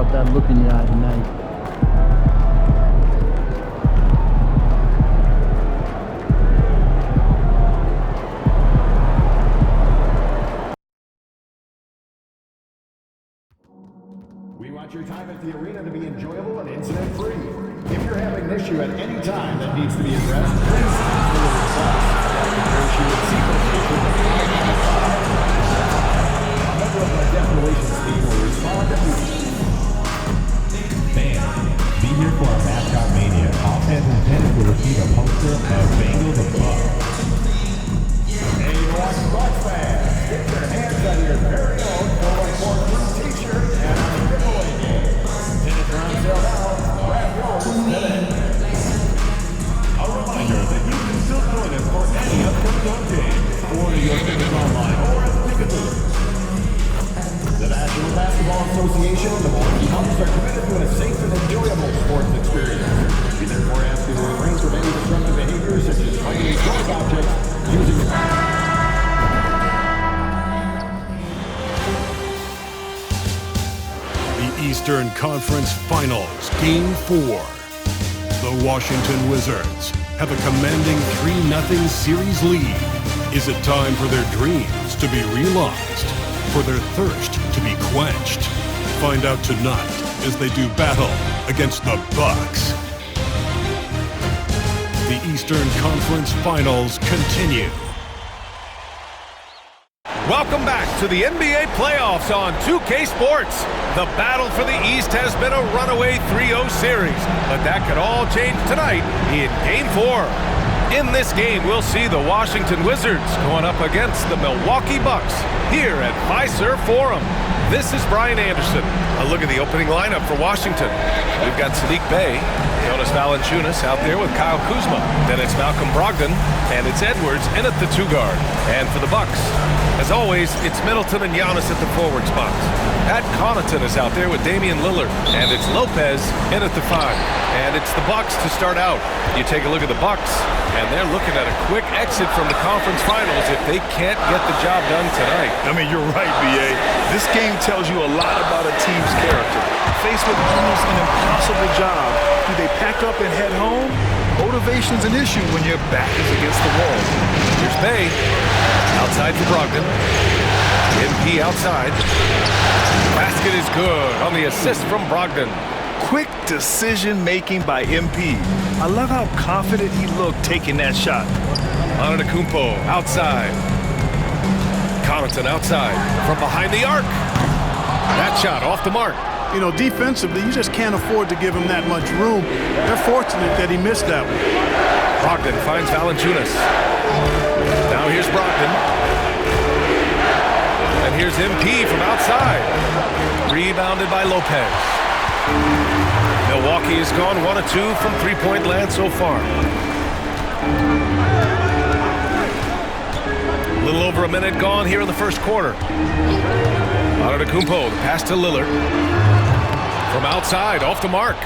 without that look in your eye tonight. We want your time at the arena to be enjoyable and incident-free. If you're having an issue at any time that needs to be addressed, please contact us. A member of our death relations team will respond immediately. Fans, be here for our mascot mania. All fans and tenants will receive a poster of Bengal the Buck. Hey, Milwaukee Bucks fans, get your hands on your very own 414 t-shirt and our giveaway game. Tickets are on sale now. Grab yours today. A reminder that you can still join us for any upcoming home game. Order your tickets online or at the ticket booth. The National Basketball Association and the Milwaukee Bucks are committed to a safe and enjoyable sports experience. We therefore ask you to refrain from any disruptive behaviors such as fighting electronic objects, using your Eastern Conference Finals, Game 4. The Washington Wizards have a commanding 3-0 series lead. Is it time for their dreams to be realized? For their thirst to be quenched? Find out tonight as they do battle against the Bucks. The Eastern Conference Finals continue. Welcome back to the NBA playoffs on 2K Sports. The battle for the East has been a runaway 3-0 series, but that could all change tonight in Game 4. In this game, we'll see the Washington Wizards going up against the Milwaukee Bucks here at MyCAREER Forum. This is Brian Anderson. A look at the opening lineup for Washington. We've got Sadiq Bey, Jonas Valanciunas out there with Kyle Kuzma. Then it's Malcolm Brogdon, and it's Edwards in at the 2 guard. And for the Bucks, as always, it's Middleton and Giannis at the forward spots. Pat Connaughton is out there with Damian Lillard, and it's Lopez in at the 5. And it's the Bucks to start out. You take a look at the Bucks, and they're looking at a quick exit from the conference finals if they can't get the job done tonight. I mean, you're right, B.A. This game tells you a lot about a team's character. Faced with almost an impossible job, do they pack up and head home? Motivation's an issue when your back is against the wall. Here's Bey. Outside for Brogdon. MP outside. Basket is good on the assist from Brogdon. Quick decision-making by MP. I love how confident he looked taking that shot. Antetokounmpo outside. Connaughton outside from behind the arc. That shot off the mark. You know, defensively, you just can't afford to give him that much room. They're fortunate that he missed that one. Brogdon finds Valanciunas. Now here's Brogdon. And here's MP from outside. Rebounded by Lopez. Milwaukee has gone 1 of 2 from three-point land so far. A little over a minute gone here in the first quarter. Antetokounmpo, the pass to Lillard. From outside, off the mark.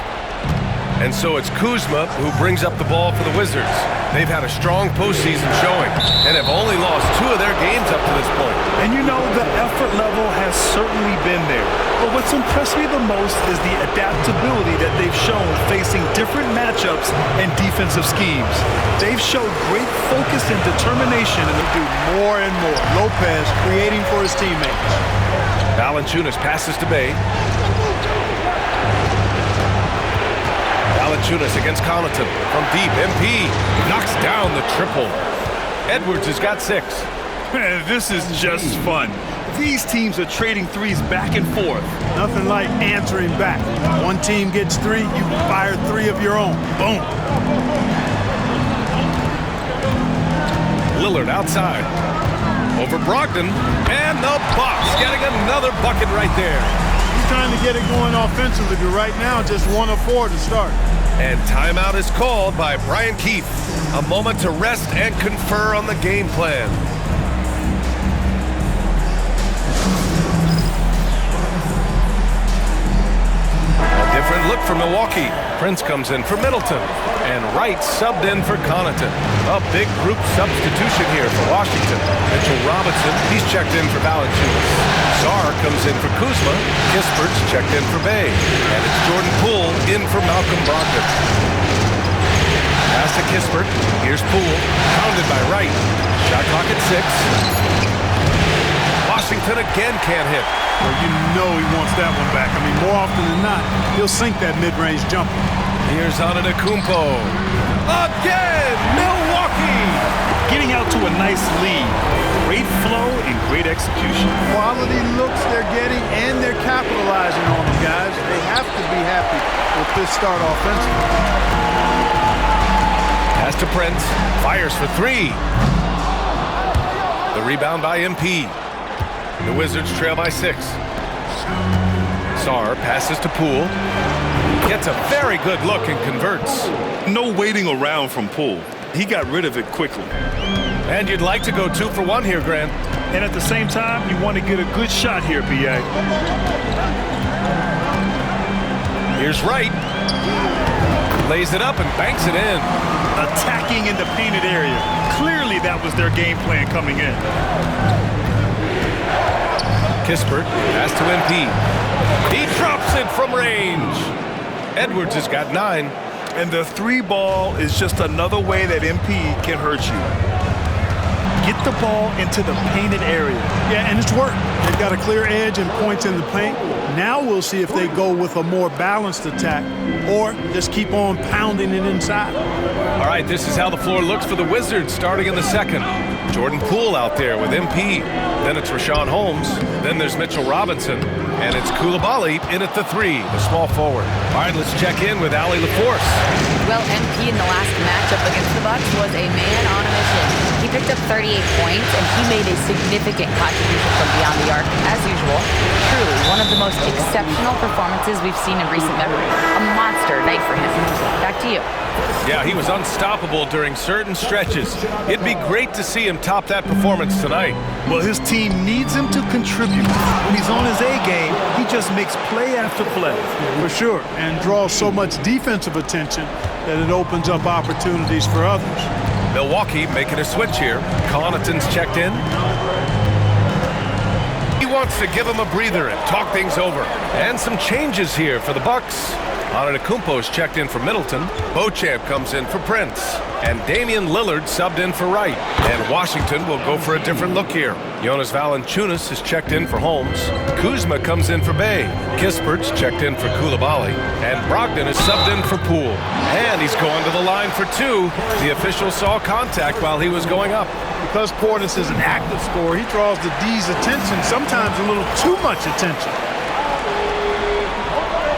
And so it's Kuzma who brings up the ball for the Wizards. They've had a strong postseason showing and have only lost 2 of their games up to this point. And you know, the effort level has certainly been there. But what's impressed me the most is the adaptability that they've shown facing different matchups and defensive schemes. They've showed great focus and determination, and they do more and more. Lopez creating for his teammates. Valanciunas passes to Bey. Valanciunas against Connaughton from deep. MP knocks down the triple. Edwards has got 6. Man, this is just fun. These teams are trading threes back and forth. Nothing like answering back. One team gets 3, you fire 3 of your own. Boom. Lillard outside. Over Brogdon. And the Bucks getting another bucket right there. He's trying to get it going offensively, but right now just 1 of 4 to start. And timeout is called by Brian Keefe. A moment to rest and confer on the game plan. A different different look for Milwaukee. Prince comes in for Middleton. And Wright subbed in for Connaughton. A big group substitution here for Washington. Mitchell Robinson, he's checked in for Valanciunas. Sarr comes in for Kuzma. Kispert's checked in for Bay. And it's Jordan Poole in for Malcolm Brogdon. Pass to Kispert. Here's Poole. Pounded by Wright. Shot clock at 6. Washington again can't hit. Well, you know he wants that one back. I mean, more often than not, he'll sink that mid-range jumper. Here's Antetokounmpo. Again, Milwaukee! Getting out to a nice lead. Great flow and great execution. Quality looks they're getting, and they're capitalizing on them, guys. They have to be happy with this start offensively. Pass to Prince. Fires for 3. The rebound by MP. The Wizards trail by 6. Sarr passes to Poole. Gets a very good look and converts. No waiting around from Poole. He got rid of it quickly. And you'd like to go 2 for 1 here, Grant. And at the same time, you want to get a good shot here, B.A. Here's Wright. Lays it up and banks it in. Attacking in the painted area. Clearly that was their game plan coming in. Kispert, pass to MP. He drops it from range. Edwards has got 9. And the 3 ball is just another way that MP can hurt you. Get the ball into the painted area. Yeah, and it's worked. They've got a clear edge and points in the paint. Now we'll see if they go with a more balanced attack or just keep on pounding it inside. All right, this is how the floor looks for the Wizards starting in the second. Jordan Poole out there with MP. Then it's Rashawn Holmes. Then there's Mitchell Robinson. And it's Coulibaly in at the 3, the small forward. All right, let's check in with Allie LaForce. Well, MP in the last matchup against the Bucks was a man on a mission. He picked up 38 points, and he made a significant contribution from beyond the arc, as usual. Truly, one of the most exceptional performances we've seen in recent memory. A monster night for him. Back to you. Yeah, he was unstoppable during certain stretches. It'd be great to see him top that performance tonight. Well, his team needs him to contribute. When he's on his A game, he just makes play after play. For sure, and draws so much defensive attention that it opens up opportunities for others. Milwaukee making a switch here. Connaughton's checked in. He wants to give him a breather and talk things over. And some changes here for the Bucks. Antetokounmpo's checked in for Middleton. Beauchamp comes in for Prince. And Damian Lillard subbed in for Wright. And Washington will go for a different look here. Jonas Valanciunas is checked in for Holmes. Kuzma comes in for Bay. Kispert's checked in for Coulibaly. And Brogdon is subbed in for Poole. And he's going to the line for 2. The official saw contact while he was going up. Because Portis is an active scorer, he draws the D's attention, sometimes a little too much attention.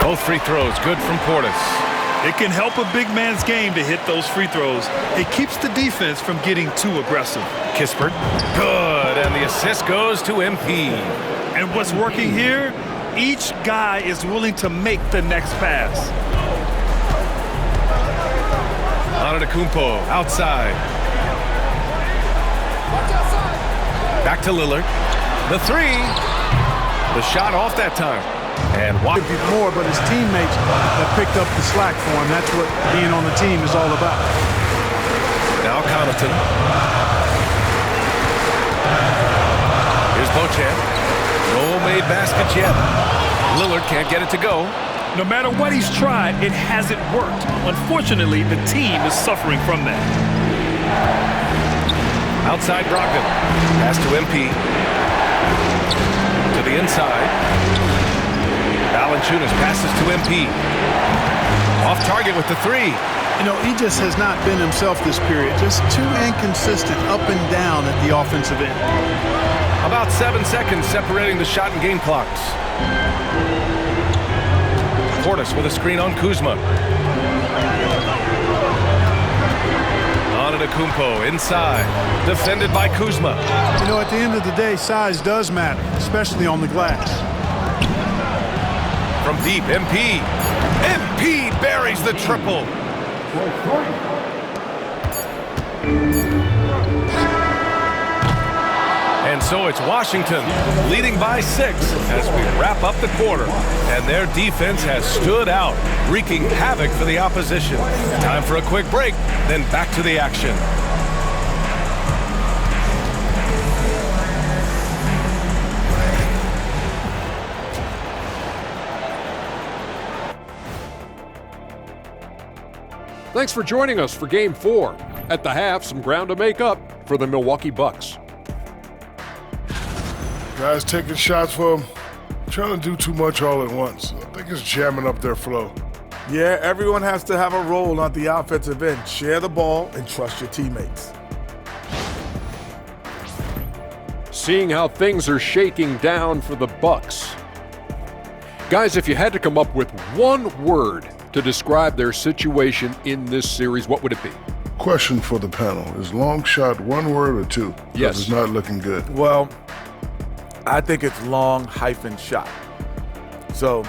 Both free throws good from Portis. It can help a big man's game to hit those free throws. It keeps the defense from getting too aggressive. Kispert, good, and the assist goes to MP. And what's working here, each guy is willing to make the next pass. Antetokounmpo outside. Back to Lillard. The 3. The shot off that time. And Could be more, but his teammates have picked up the slack for him. That's what being on the team is all about. Now Connaughton. Here's Beauchamp. No made baskets yet. Lillard can't get it to go. No matter what he's tried, it hasn't worked. Unfortunately, the team is suffering from that. Outside Brogdon. Pass to MP. To the inside. Valanciunas passes to MP. Off target with the 3. You know, he just has not been himself this period. Just too inconsistent up and down at the offensive end. About 7 seconds separating the shot and game clocks. Portis with a screen on Kuzma. Antetokounmpo inside. Defended by Kuzma. You know, at the end of the day, size does matter, especially on the glass. From deep, MP. MP buries the triple. And And so it's Washington leading by 6 as we wrap up the quarter. And their defense has stood out, wreaking havoc for the opposition. Time for a quick break, then back to the action. Thanks for joining us for Game 4. At the half, some ground to make up for the Milwaukee Bucks. Guys taking shots for them, trying to do too much all at once. I think it's jamming up their flow. Yeah, everyone has to have a role on the offensive end. Share the ball and trust your teammates. Seeing how things are shaking down for the Bucks. Guys, if you had to come up with one word to describe their situation in this series, what would it be? Question for the panel. Is long shot one word or two? Yes. It's not looking good. Well, I think it's long hyphen shot. So,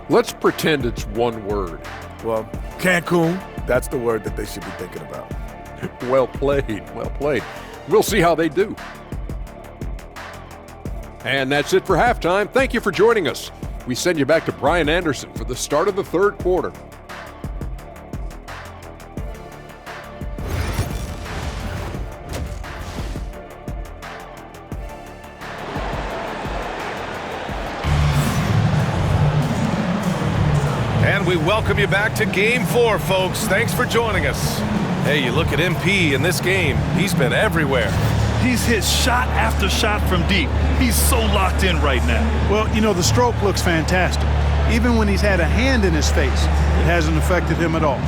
let's pretend it's one word. well, Cancun, that's the word that they should be thinking about. Well played, well played. We'll see how they do. And that's it for halftime. Thank you for joining us. We send you back to Brian Anderson for the start of the third quarter. And we welcome you back to Game 4, folks. Thanks for joining us. Hey, you look at MP in this game. He's been everywhere. He's hit shot after shot from deep. He's so locked in right now. Well, you know, the stroke looks fantastic. Even when he's had a hand in his face, it hasn't affected him at all.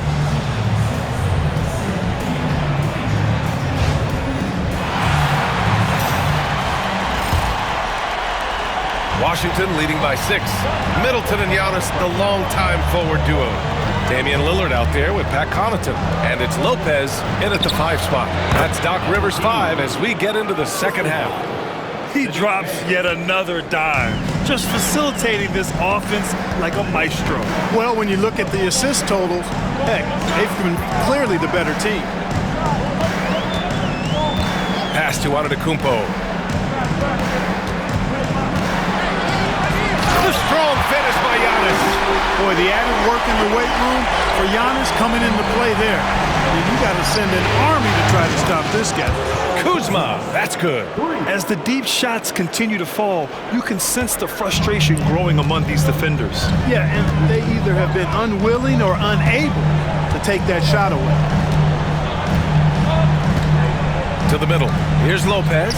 Washington leading by 6. Middleton and Giannis, the longtime forward duo. Damian Lillard out there with Pat Connaughton. And it's Lopez in at the 5 spot. That's Doc Rivers 5 as we get into the second half. He drops yet another dime, just facilitating this offense like a maestro. Well, when you look at the assist totals, heck, they've been clearly the better team. Pass to Antetokounmpo. The strong finish by Giannis. Boy, the added work in the weight room for Giannis coming into play there. I mean, you got to send an army to try to stop this guy. Kuzma, that's good. As the deep shots continue to fall, you can sense the frustration growing among these defenders. Yeah, and they either have been unwilling or unable to take that shot away. To the middle. Here's Lopez.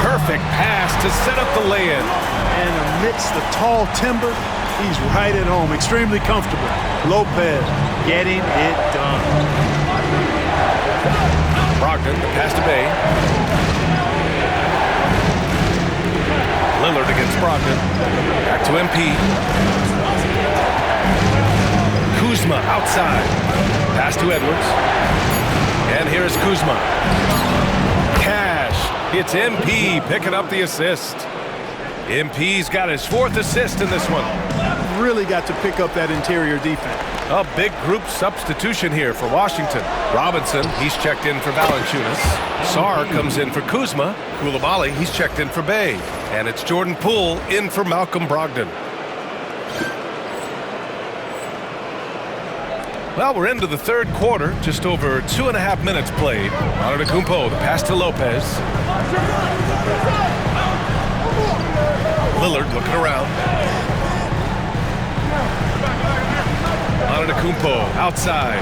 Perfect pass to set up the lay-in. And amidst the tall timber, he's right at home, extremely comfortable. Lopez getting it done. Brogdon, the pass to Bay. Lillard against Brogdon. Back to MP. Kuzma outside. Pass to Edwards. And here's Kuzma. Cash. It's MP picking up the assist. MP's got his 4th assist in this one. Really got to pick up that interior defense. A big group substitution here for Washington. Robinson, he's checked in for Valanciunas. Sarr comes in for Kuzma. Koulibaly, he's checked in for Bay. And it's Jordan Poole in for Malcolm Brogdon. Well, we're into the third quarter. Just over 2.5 minutes played. Antetokounmpo, the pass to Lopez. Lillard looking around. Antetokounmpo outside.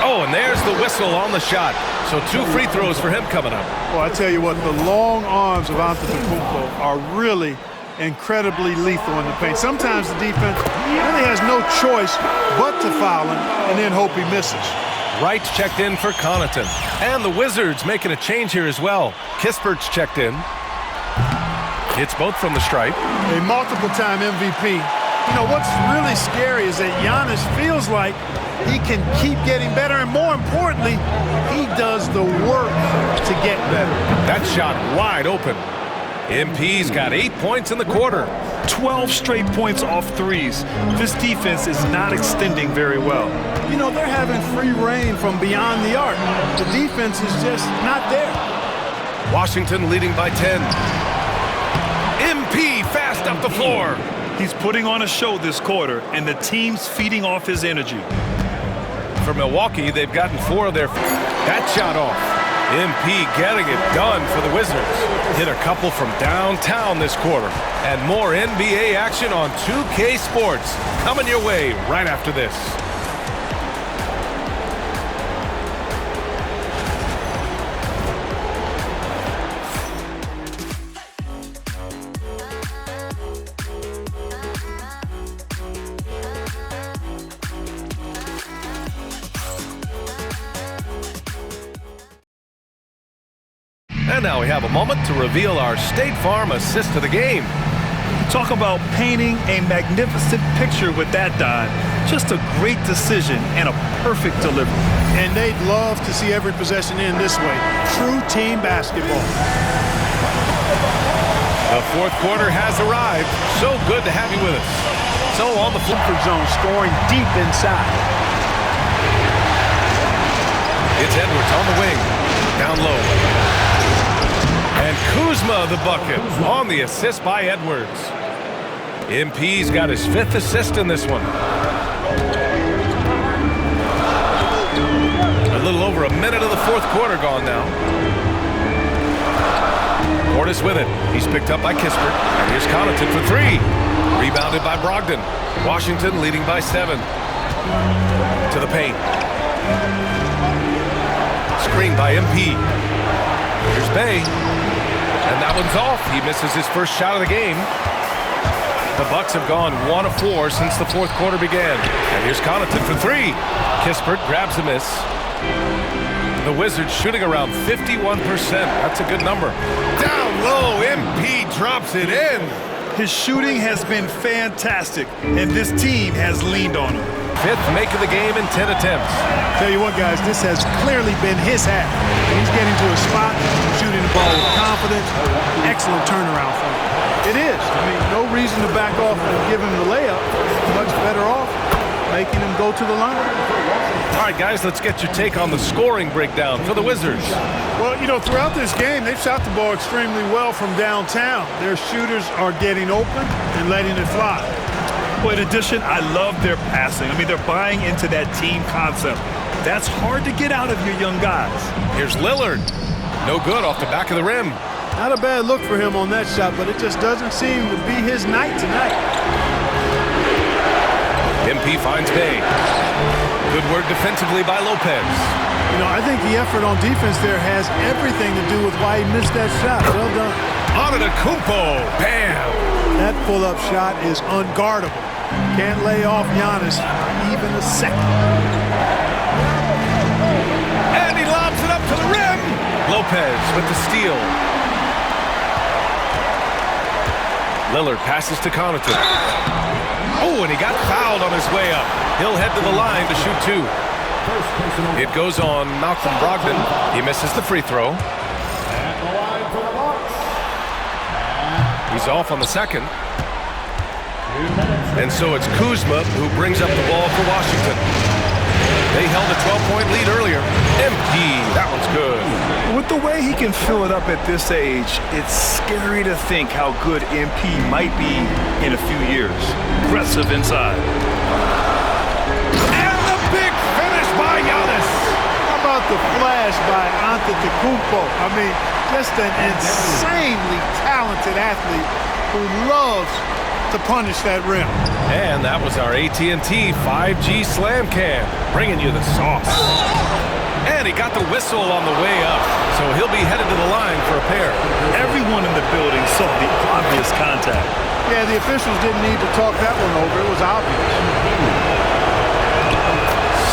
Oh, and there's the whistle on the shot. So 2 free throws for him coming up. Well, I tell you what, the long arms of Antetokounmpo are really incredibly lethal in the paint. Sometimes the defense really has no choice but to foul him and then hope he misses. Wright's checked in for Connaughton. And the Wizards making a change here as well. Kispert's checked in. Hits both from the stripe. A multiple-time MVP. You know, what's really scary is that Giannis feels like he can keep getting better, and more importantly, he does the work to get better. That shot wide open. MP's got 8 points in the quarter. 12 straight points off threes. This defense is not extending very well. You know, they're having free reign from beyond the arc. The defense is just not there. Washington leading by 10. MP fast up the floor. He's putting on a show this quarter, and the team's feeding off his energy. For Milwaukee, they've gotten 4 of their... That shot off. MP getting it done for the Wizards. Hit a couple from downtown this quarter. And more NBA action on 2K Sports. Coming your way right after this. And now we have a moment to reveal our State Farm assist to the game. Talk about painting a magnificent picture with that dime. Just a great decision and a perfect delivery. And they'd love to see every possession in this way. True team basketball. The fourth quarter has arrived. So good to have you with us. So on the comfort zone, scoring deep inside. It's Edwards on the wing. Down low. And Kuzma the bucket on the assist by Edwards. MP's got his 5th assist in this one. A little over a minute of the fourth quarter gone now. Portis with it. He's picked up by Kispert. And here's Connaughton for 3. Rebounded by Brogdon. Washington leading by 7. To the paint. Screen by MP. Here's Bay. And that one's off. He misses his first shot of the game. The Bucks have gone 1 of 4 since the fourth quarter began. And here's Connaughton for 3. Kispert grabs a miss. The Wizards shooting around 51%. That's a good number. Down low, MP drops it in. His shooting has been fantastic, and this team has leaned on him. 5th make of the game in 10 attempts. Tell you what, guys, this has clearly been his half. He's getting to a spot, shooting the ball with confidence. Excellent turnaround for him. It is. I mean, no reason to back off and give him the layup. Much better off making him go to the line. All right, guys, let's get your take on the scoring breakdown for the Wizards. Well, you know, throughout this game, they've shot the ball extremely well from downtown. Their shooters are getting open and letting it fly. Well, in addition, I love their passing. I mean, they're buying into that team concept. That's hard to get out of your young guys. Here's Lillard. No good off the back of the rim. Not a bad look for him on that shot, but it just doesn't seem to be his night tonight. MP finds Bay. Good work defensively by Lopez. You know, I think the effort on defense there has everything to do with why he missed that shot. Well done. Antetokounmpo. Bam! That pull-up shot is unguardable. Can't lay off Giannis even a second. And he lobs it up to the rim. Lopez with the steal. Lillard passes to Connaughton. Oh, and he got fouled on his way up. He'll head to the line to shoot 2. It goes on Malcolm Brogdon. He misses the free throw. He's off on the second. And so it's Kuzma who brings up the ball for Washington. They held a 12-point lead earlier. MP, that one's good. With the way he can fill it up at this age, it's scary to think how good MP might be in a few years. Aggressive inside. And the big finish by Giannis. How about the flash by Antetokounmpo? I mean, just an insanely talented athlete who loves to punish that rim. And that was our AT&T 5G Slam Cam, bringing you the sauce. And he got the whistle on the way up, so he'll be headed to the line for a pair. Everyone in the building saw the obvious contact. Yeah, the officials didn't need to talk that one over. It was obvious.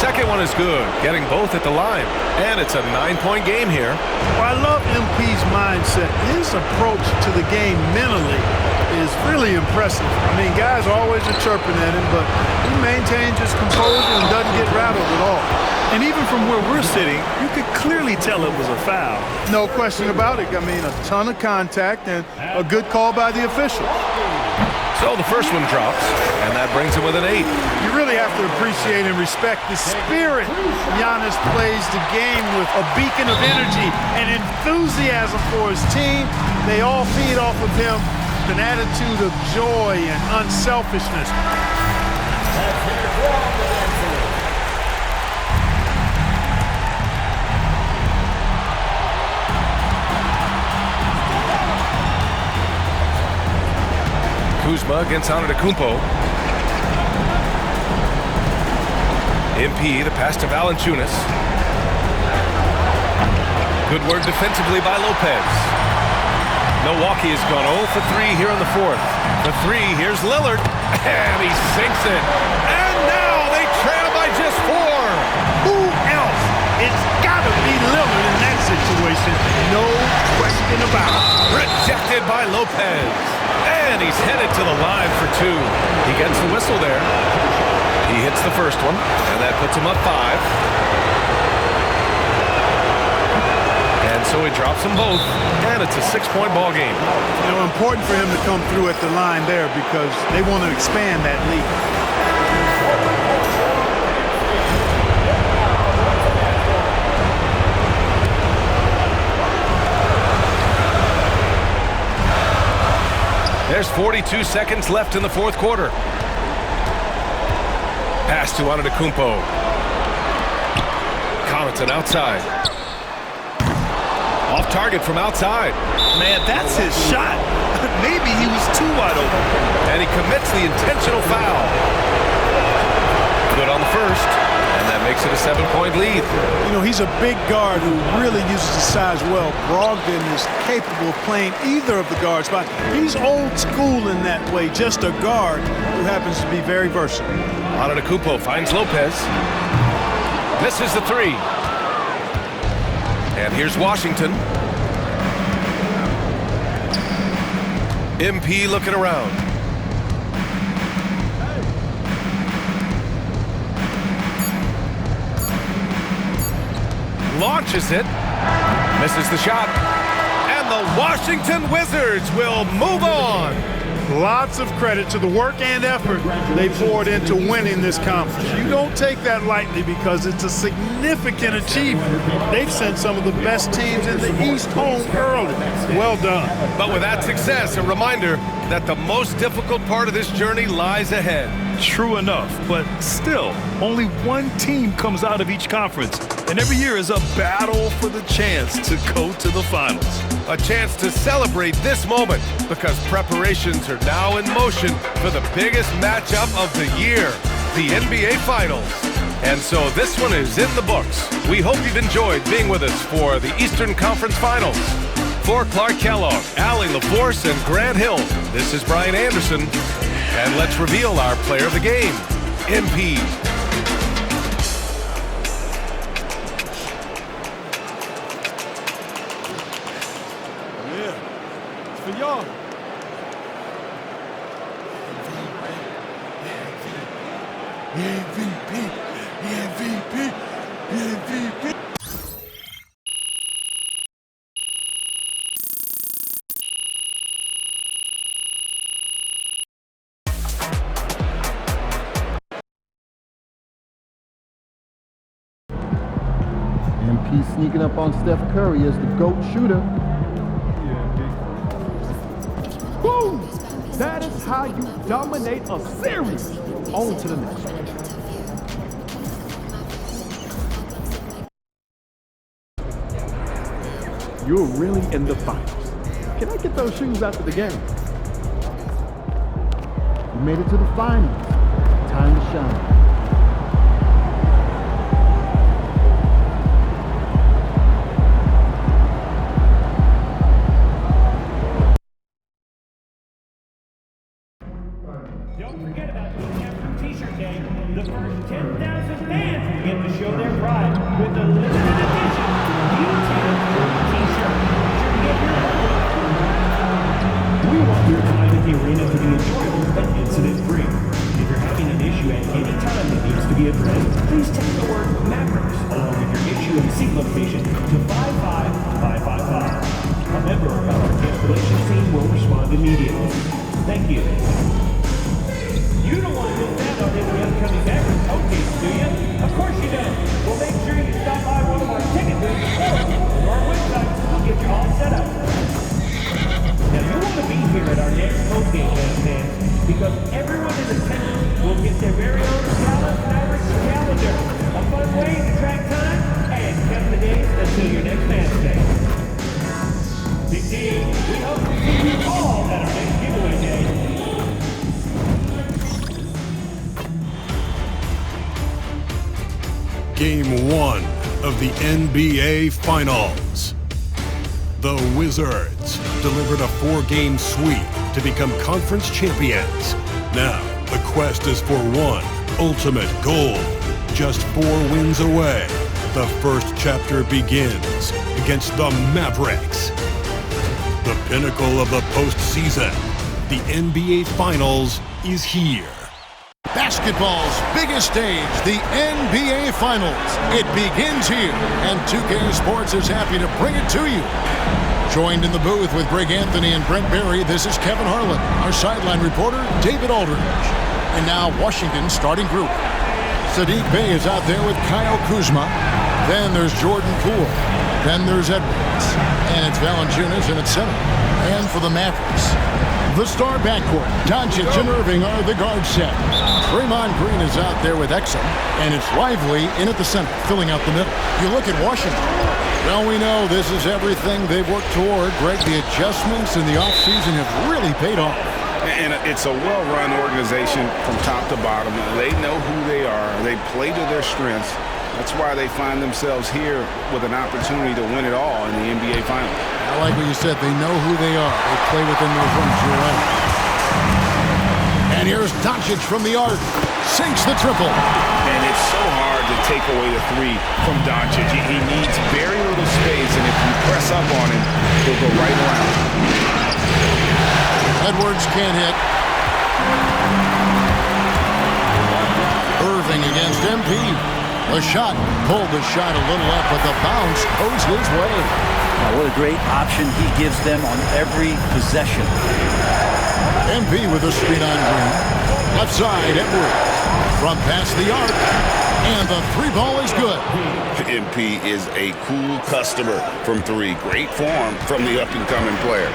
Second one is good, getting both at the line. And it's a 9-point game here. Well, I love MP's mindset. His approach to the game mentally is really impressive. I mean, guys always are chirping at him, but he maintains his composure and doesn't get rattled at all. And even from where we're sitting, you could clearly tell it was a foul. No question about it. I mean, a ton of contact and a good call by the officials. So the first one drops, and that brings him with an 8. You really have to appreciate and respect the spirit Giannis plays the game with, a beacon of energy and enthusiasm for his team. They all feed off of him, an attitude of joy and unselfishness. Kuzma against Antetokounmpo. MP, the pass to Valanciunas. Good work defensively by Lopez. Milwaukee has gone 0 for 3 here in the fourth. The 3, here's Lillard, and he sinks it. And now they trail by just 4. Who else? It's gotta be Lillard in that situation. No question about it. Rejected by Lopez. And he's headed to the line for 2. He gets the whistle there. He hits the first one, and that puts him up 5. And so he drops them both, and it's a 6-point ball game. You know, important for him to come through at the line there because they want to expand that lead. There's 42 seconds left in the fourth quarter. Pass to Antetokounmpo. Connaughton outside. Off target from outside. Man, that's his shot. Maybe he was too wide open. And he commits the intentional foul. Good on the first. And that makes it a 7-point lead. You know, he's a big guard who really uses his size well. Brogdon is capable of playing either of the guard spots. He's old school in that way, just a guard who happens to be very versatile. Antetokounmpo finds Lopez. Misses the 3. And here's Washington. MP looking around. Launches it. Misses the shot. And the Washington Wizards will move on. Lots of credit to the work and effort they poured into winning this conference. You don't take that lightly because it's a significant achievement. They've sent some of the best teams in the East home early. Well done. But with that success, a reminder that the most difficult part of this journey lies ahead. True enough, but still, only one team comes out of each conference, and every year is a battle for the chance to go to the finals. A chance to celebrate this moment because preparations are now in motion for the biggest matchup of the year, the NBA Finals. And so this one is in the books. We hope you've enjoyed being with us for the Eastern Conference Finals. For Clark Kellogg, Allie LaForce, and Grant Hill, this is Brian Anderson. And let's reveal our player of the game, MP. Yeah, it's for y'all. MVP, MVP, MVP. MP sneaking up on Steph Curry as the GOAT shooter. Boom! That is how you dominate a series. On to the next one. You're really in the finals. Can I get those shoes after the game? You made it to the finals. Time to shine. Don't forget about the T-shirt day. The first 10,000 fans will get to show their pride with a limited edition T-shirt. We want your time at the arena to be enjoyable and incident-free. If you're having an issue at any time that needs to be addressed, please text the word Mavericks along with your issue and seat location to 55555. A member of our cancellation team will respond immediately. Thank you. You don't want to miss out on any upcoming Mavericks showcase, do you? Of course you don't. Well, make sure you stop by one of our ticket booths or our website. We'll get you all set up. Now, you want to be here at our next home game, fans, because everyone in attendance will get their very own Dallas Mavericks calendar. A fun way to track time and count the days until your next match day. Big D, we hope to see you all at our next giveaway day. Game 1 of the NBA Finals. The Wizards delivered a 4-game sweep to become conference champions. Now, the quest is for one ultimate goal. Just 4 wins away. The first chapter begins against the Mavericks. The pinnacle of the postseason, the NBA Finals, is here. Basketball's biggest stage, the NBA Finals. It begins here, and 2K Sports is happy to bring it to you. Joined in the booth with Greg Anthony and Brent Berry, this is Kevin Harlan, our sideline reporter, David Aldridge. And now Washington's starting group. Saddiq Bey is out there with Kyle Kuzma. Then there's Jordan Poole. Then there's Edwards. And it's Valanciunas in at center. And for the Mavericks, the star backcourt, Doncic and Irving are the guard set. Draymond Green is out there with Exum, and it's Lively in at the center, filling out the middle. You look at Washington. Well, we know this is everything they've worked toward. Greg, the adjustments in the offseason have really paid off. And it's a well-run organization from top to bottom. They know who they are. They play to their strengths. That's why they find themselves here with an opportunity to win it all in the NBA Finals. I like what you said. They know who they are. They play within those runs. You're right. And here's Doncic from the arc. Sinks the triple. And it's so hard to take away the 3 from Doncic. He needs very little space, and if you press up on him, he'll go right around. Edwards can't hit. Irving against MP. The shot, pulled the shot a little up, but the bounce goes his way. Now, what a great option he gives them on every possession. MP with a screen on Green. Left side, Edwards. From past the arc. And the 3 ball is good. MP is a cool customer from 3. Great form from the up-and-coming player.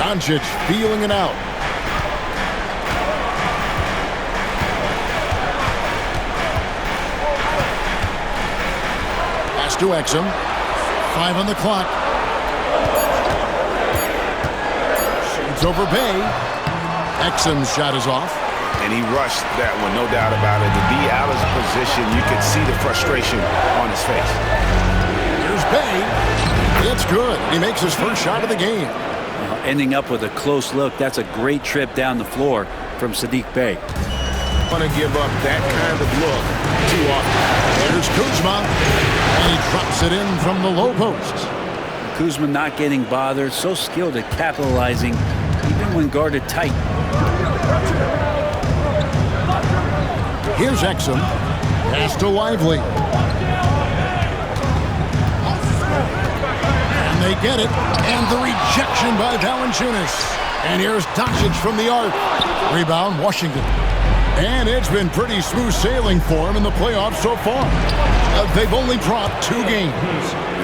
Doncic feeling it out. Pass to Exum. 5 on the clock. Shoots over Bey. Exum's shot is off. And he rushed that one, no doubt about it. To be out of his position, you could see the frustration on his face. Here's Bey. It's good. He makes his first shot of the game. Ending up with a close look. That's a great trip down the floor from Saddiq Bey. Want to give up that kind of look too often. There's Kuzma. And he drops it in from the low post. Kuzma not getting bothered. So skilled at capitalizing, even when guarded tight. Here's Exum. Pass to Lively. And they get it. And the rejection by Valanciunas. And here's Doncic from the arc. Rebound, Washington. And it's been pretty smooth sailing for him in the playoffs so far. They've only dropped 2 games.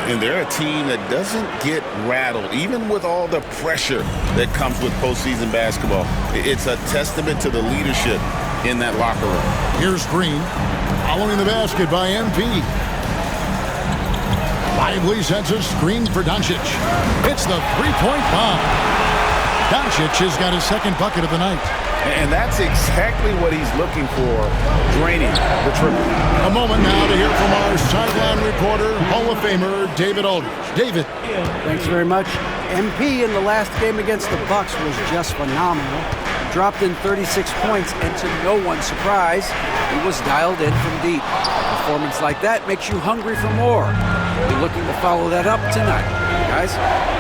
And they're a team that doesn't get rattled, even with all the pressure that comes with postseason basketball. It's a testament to the leadership in that locker room. Here's Green, following the basket by MP. Lively sets a screen for Doncic. It's the 3-point bomb. Doncic has got his 2nd bucket of the night. And that's exactly what he's looking for, draining the triple. A moment now to hear from our sideline reporter, Hall of Famer, David Aldridge. David. Thanks very much. MP in the last game against the Bucks was just phenomenal. Dropped in 36 points, and to no one's surprise, he was dialed in from deep. A performance like that makes you hungry for more. We're looking to follow that up tonight. Guys?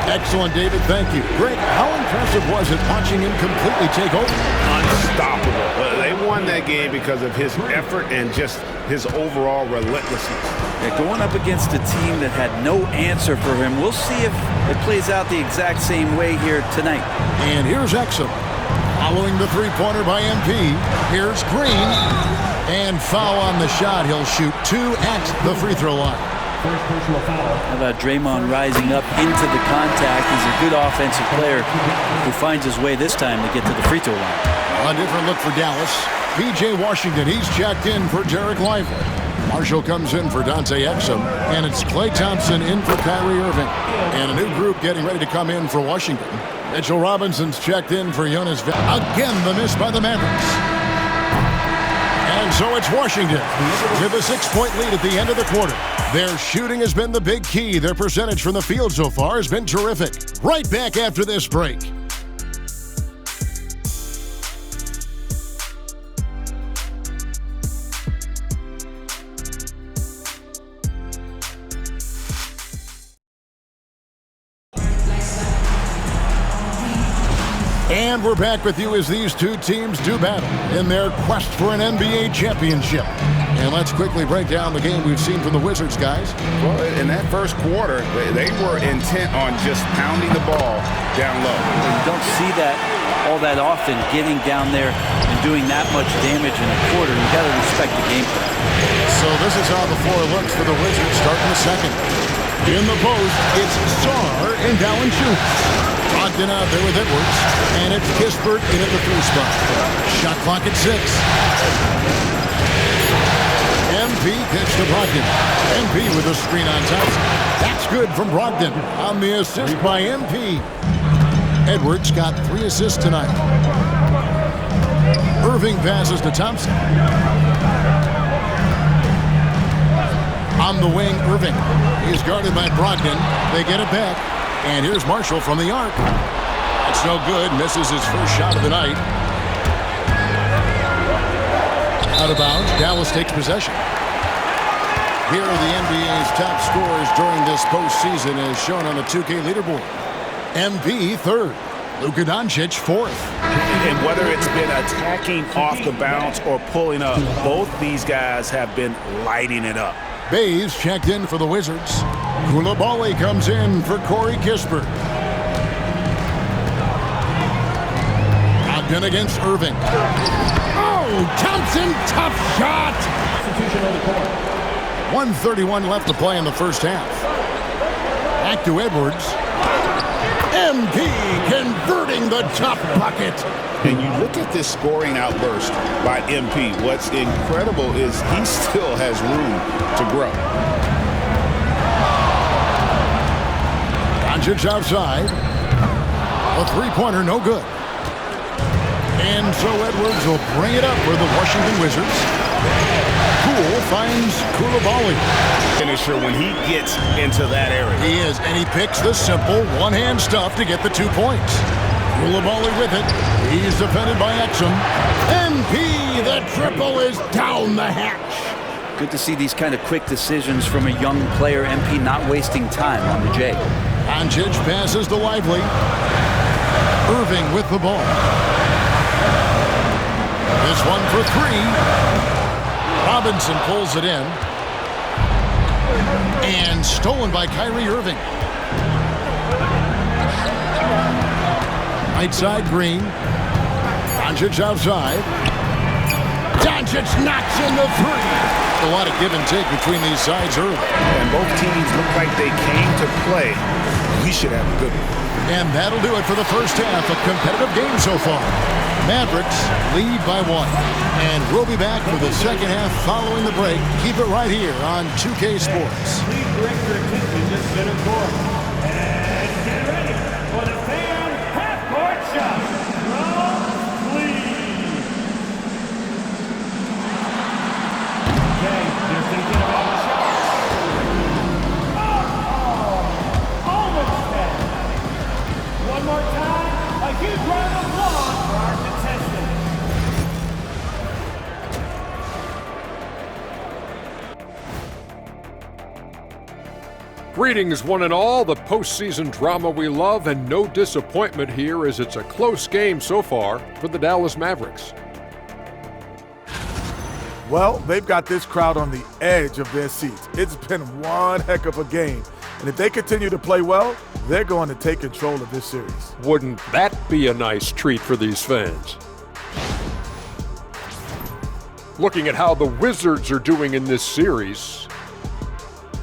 Excellent, David. Thank you. Greg, how impressive was it watching him completely take over? Unstoppable. They won that that game because of his effort and just his overall relentlessness. Yeah, going up against a team that had no answer for him. We'll see if it plays out the exact same way here tonight. And here's Exum. Following the three-pointer by MP. Here's Green. And foul on the shot. He'll shoot 2 at the free throw line. First personal foul. How about Draymond rising up into the contact? He's a good offensive player who finds his way this time to get to the free throw line. A different look for Dallas. P.J. Washington, he's checked in for Derek Lively. Marshall comes in for Dante Exum. And it's Klay Thompson in for Kyrie Irving. And a new group getting ready to come in for Washington. Mitchell Robinson's checked in for Jonas. Again, the miss by the Mavericks. And so it's Washington with a 6-point lead at the end of the quarter. Their shooting has been the big key. Their percentage from the field so far has been terrific. Right back after this break. And we're back with you as these two teams do battle in their quest for an NBA championship. And let's quickly break down the game we've seen from the Wizards, guys. Well, in that first quarter, they were intent on just pounding the ball down low. You don't see that all that often, getting down there and doing that much damage in a quarter. You got to respect the game plan. So this is how the floor looks for the Wizards starting the second. In the post, it's Sarr and Dallin shoots. Brogdon out there with Edwards, and it's Kispert in at the 3 spot. Shot clock at 6. MP pitch to Brogdon. MP with a screen on Thompson. That's good from Brogdon on the assist by MP. Edwards got 3 assists tonight. Irving passes to Thompson. On the wing, Irving. He's guarded by Brogdon. They get it back. And here's Marshall from the arc. That's no good. Misses his first shot of the night. Out of bounds. Dallas takes possession. Here are the NBA's top scorers during this postseason as shown on the 2K leaderboard. MP 3rd. Luka Doncic 4th. And whether it's been attacking off the bounce or pulling up, both these guys have been lighting it up. Bays checked in for the Wizards. Koulibaly comes in for Corey Kispert. Brogdon against Irving. Oh, Thompson, tough shot. 1:31 left to play in the first half. Back to Edwards. MP converting the top bucket. And you look at this scoring outburst by MP. What's incredible is he still has room to grow. Doncic outside. A three-pointer, no good. And so Edwards will bring it up for the Washington Wizards. Poole finds Koulibaly. Finisher when he gets into that area. He is, and he picks the simple one-hand stuff to get the 2 points. Koulibaly with it. He's defended by Exum. MP, the triple is down the hatch. Good to see these kind of quick decisions from a young player. MP not wasting time on the J. Doncic passes to Lively. Irving with the ball. This one for 3. Robinson pulls it in. And stolen by Kyrie Irving. Right side, Green. Doncic outside. Doncic knocks in the 3. A lot of give and take between these sides early. And both teams look like they came to play. We should have a good one. And that'll do it for the first half. A competitive game so far. Mavericks lead by 1. And we'll be back for the second half following the break. Keep it right here on 2K Sports. Please direct your attention to center court. And get ready for the fan half-court shot. From Cleveland. Okay, they're thinking about the shot. Almost there. One more time. A huge round of applause for our contestants. Greetings, one and all. The postseason drama we love, and no disappointment here as it's a close game so far for the Dallas Mavericks. Well, they've got this crowd on the edge of their seats. It's been one heck of a game. And if they continue to play well, they're going to take control of this series. Wouldn't that be a nice treat for these fans? Looking at how the Wizards are doing in this series,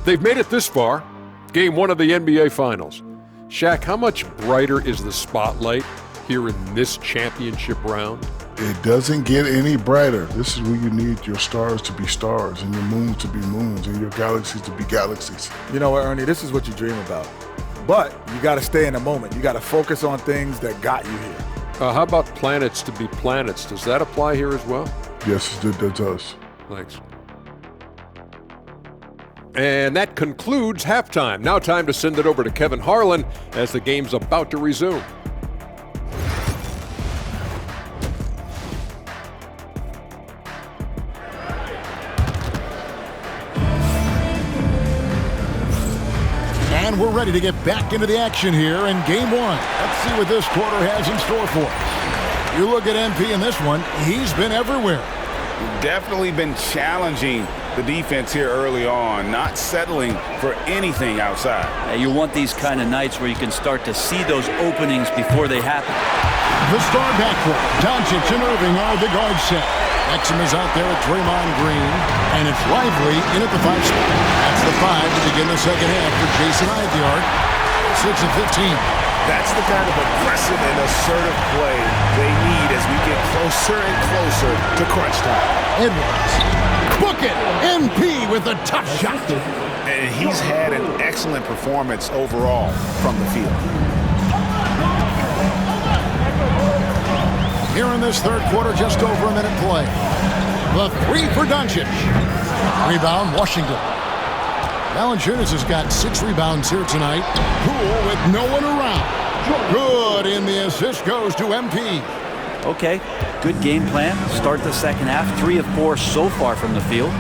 they've made it this far. Game 1 of the NBA Finals. Shaq, how much brighter is the spotlight here in this championship round? It doesn't get any brighter. This is where you need your stars to be stars and your moons to be moons and your galaxies to be galaxies. You know what, Ernie, this is what you dream about. But you got to stay in the moment. You got to focus on things that got you here. How about planets to be planets? Does that apply here as well? Yes, it does. Thanks. And that concludes halftime. Now time to send it over to Kevin Harlan as the game's about to resume. And we're ready to get back into the action here in Game 1. Let's see what this quarter has in store for us. You look at MP in this one, he's been everywhere. Definitely been challenging the defense here early on, not settling for anything outside. You want these kind of nights where you can start to see those openings before they happen. The star backcourt, Doncic and Irving are the guard set. Exum is out there at Draymond Green, and it's Lively in at the 5 spot. That's the 5 to begin the second half for Jason Hyde, the arc. 6 of 15. That's the kind of aggressive and assertive play they need as we get closer and closer to crunch time. Edwards. Book it! MP with a tough shot. And he's had an excellent performance overall from the field. Here in this third quarter, just over a minute play. The 3 for Doncic. Rebound, Washington. Valanciunas has got 6 rebounds here tonight. Poole with no one around. Good, and the assist goes to MP. Okay, good game plan. Start the second half. 3 of 4 so far from the field.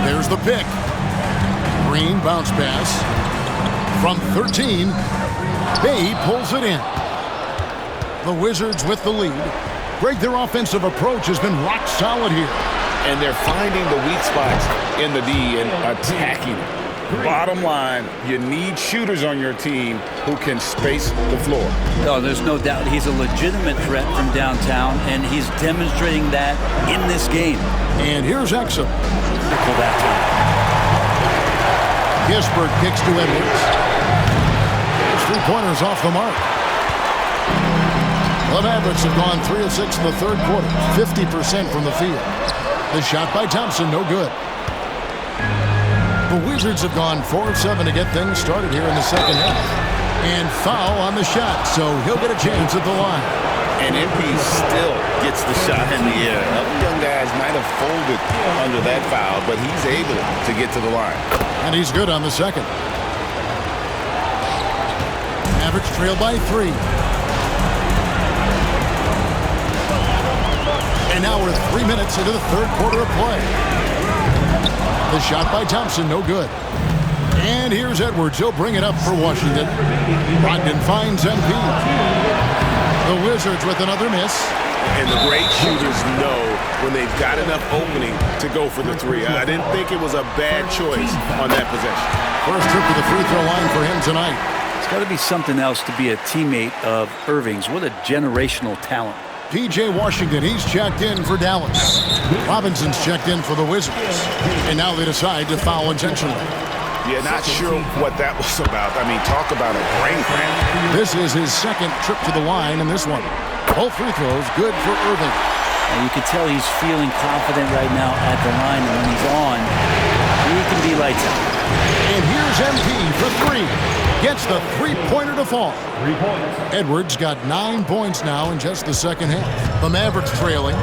There's the pick. Green bounce pass. From 13, Bay pulls it in. The Wizards with the lead. Greg, their offensive approach has been rock solid here. And they're finding the weak spots in the D and attacking it. Bottom line, you need shooters on your team who can space the floor. No, there's no doubt he's a legitimate threat from downtown, and he's demonstrating that in this game. And here's Exum. Critical that time. Gisbert kicks to Edwards. His 3-pointers off the mark. The Mavericks have gone 3 of 6 in the third quarter, 50% from the field. The shot by Thompson, no good. The Wizards have gone 4 of 7 to get things started here in the second half. And foul on the shot, so he'll get a chance at the line. And MP still gets the shot in the air. Other young guys might have folded under that foul, but he's able to get to the line. And he's good on the second. Mavericks trail by 3. And now we're 3 minutes into the third quarter of play. The shot by Thompson, no good. And here's Edwards. He'll bring it up for Washington. Brogdon finds MP. The Wizards with another miss. And the great shooters know when they've got enough opening to go for the 3. I didn't think it was a bad choice on that possession. First trip to the free throw line for him tonight. It's got to be something else to be a teammate of Irving's. What a generational talent. P.J. Washington, he's checked in for Dallas. Robinson's checked in for the Wizards. And now they decide to foul intentionally. Yeah, not sure what that was about. I mean, talk about a brain cramp. This is his second trip to the line in this one. Both free throws good for Irving. And you can tell he's feeling confident right now at the line. And when he's on, he can be lights out. And here's MP for 3. Gets the 3-pointer to fall. 3 points. Edwards got 9 points now in just the second half. The Mavericks trailing.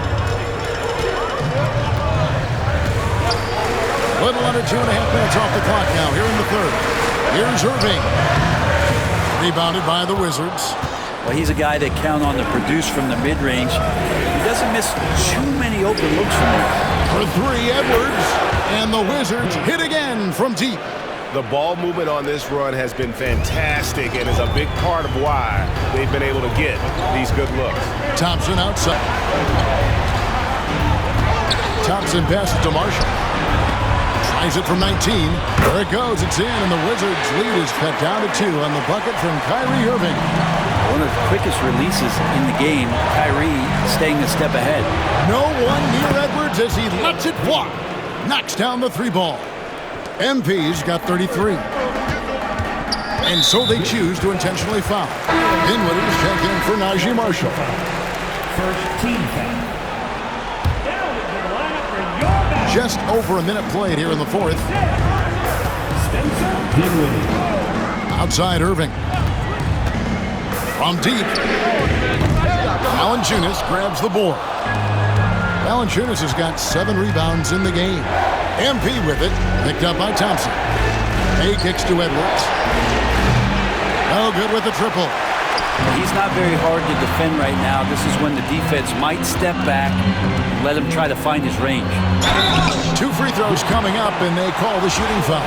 Little under 2.5 minutes off the clock now here in the third. Here's Irving. Rebounded by the Wizards. Well, he's a guy that count on to produce from the mid-range. He doesn't miss too many open looks from him. For 3, Edwards. And the Wizards hit again from deep. The ball movement on this run has been fantastic and is a big part of why they've been able to get these good looks. Thompson outside. Thompson passes to Marshall. Tries it from 19. There it goes. It's in, and the Wizards' lead is cut down to 2 on the bucket from Kyrie Irving. One of the quickest releases in the game. Kyrie staying a step ahead. No one near Edwards as he lets it fly. Knocks down the 3 ball. MP's got 33. And so they choose to intentionally foul. Dinwiddie's check in for Najee Marshall. First team foul. Just over a minute played here in the 4th. Dinwiddie. Outside Irving. From deep. Valanciunas grabs the board. Valanciunas has got 7 rebounds in the game. MP with it, picked up by Thompson. He kicks to Edwards. No good with the triple. He's not very hard to defend right now. This is when the defense might step back and let him try to find his range. 2 free throws coming up, and they call the shooting foul.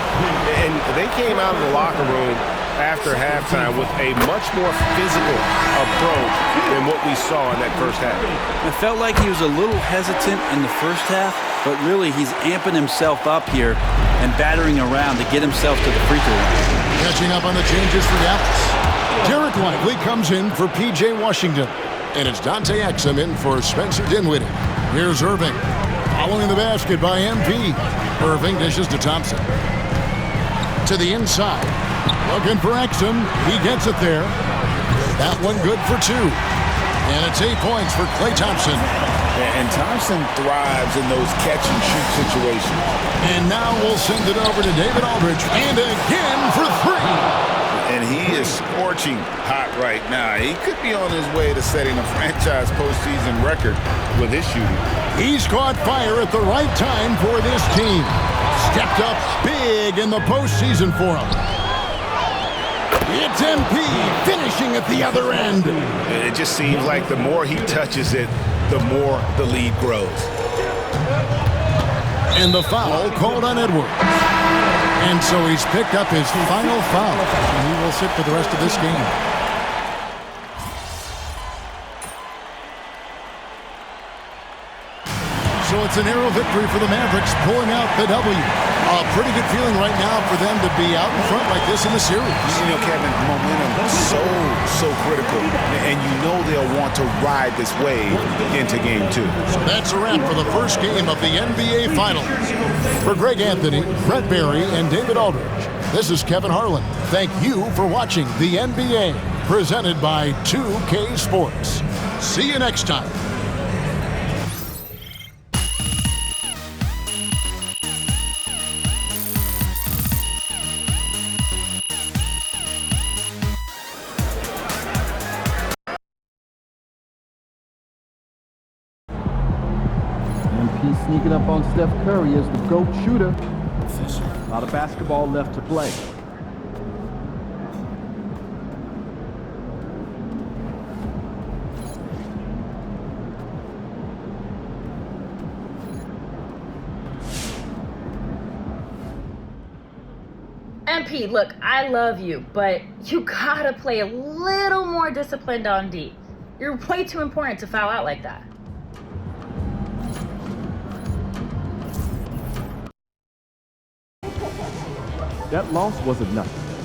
And they came out of the locker room after halftime with a much more physical approach than what we saw in that first half. It felt like he was a little hesitant in the first half, but really he's amping himself up here and battering around to get himself to the free throw line. Catching up on the changes for Dallas. Derek Lively comes in for P.J. Washington. And it's Dante Exum in for Spencer Dinwiddie. Here's Irving. Following the basket by MP. Irving dishes to Thompson. To the inside. Looking for Exum. He gets it there. That one good for 2. And it's 8 points for Klay Thompson. And Thompson thrives in those catch-and-shoot situations. And now we'll send it over to David Aldridge. And again for 3. And he is scorching hot right now. He could be on his way to setting a franchise postseason record with his shooting. He's caught fire at the right time for this team. Stepped up big in the postseason for him. It's MP finishing at the other end. It just seems like the more he touches it, the more the lead grows. And the foul called on Edwards. And so he's picked up his final foul, and he will sit for the rest of this game. So it's a narrow victory for the Mavericks, pulling out the W. A pretty good feeling right now for them to be out in front like this in the series. You know, Kevin, momentum is so critical, and you know they'll want to ride this wave into Game 2. So that's a wrap for the first game of the NBA Finals. For Greg Anthony, Brett Barry, and David Aldridge, this is Kevin Harlan. Thank you for watching the NBA, presented by 2K Sports. See you next time. Sneaking up on Steph Curry as the GOAT shooter. A lot of basketball left to play. MP, look, I love you, but you gotta play a little more disciplined on D. You're way too important to foul out like that. That loss wasn't nothing.